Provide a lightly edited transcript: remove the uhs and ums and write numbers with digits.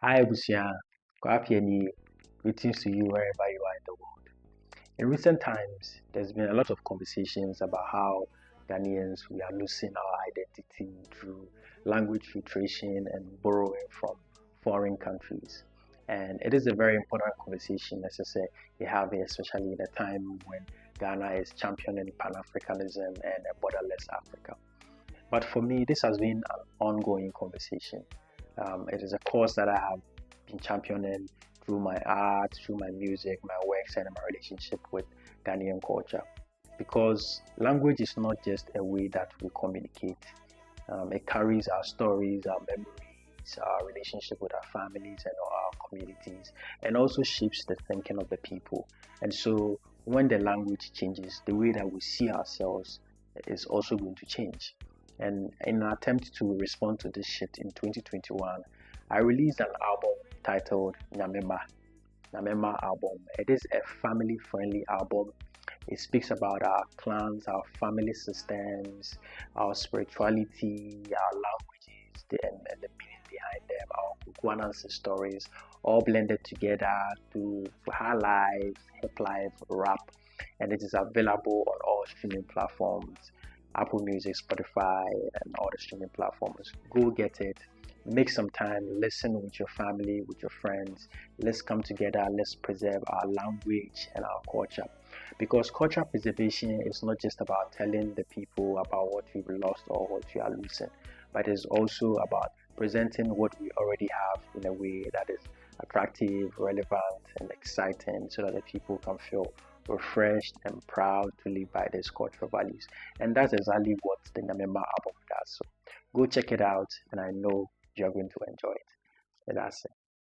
Hi, Busia. Kwapieni. Greetings to you wherever you are in the world. In recent times, there's been a lot of conversations about how Ghanaians we are losing our identity through language filtration and borrowing from foreign countries. And it is a very important conversation, as I say, we have it, especially in a time when Ghana is championing Pan-Africanism and a borderless Africa. But for me, this has been an ongoing conversation. It is a cause that I have been championing through my art, through my music, my works, and my relationship with Ghanaian culture. Because language is not just a way that we communicate, it carries our stories, our memories, our relationship with our families and our communities, and also shapes the thinking of the people. And so, when the language changes, the way that we see ourselves is also going to change. And in an attempt to respond to this shift in 2021, I released an album titled Nyamema album. It is a family friendly album. It speaks about our clans, our family systems, our spirituality, our languages, and the meaning behind them, our Kukuanansi stories, all blended together to high life, hip life, rap. And it is available on all streaming platforms, Apple Music, Spotify, and all the streaming platforms. Go get it. Make some time, listen with your family, with your friends. Let's come together, let's preserve our language and our culture. Because cultural preservation is not just about telling the people about what we've lost or what we are losing, but it's also about presenting what we already have in a way that is attractive, relevant, and exciting so that the people can feel refreshed and proud to live by these cultural values. And that's exactly what the Namema album does. So go check it out, and I know you're going to enjoy it. And that's it.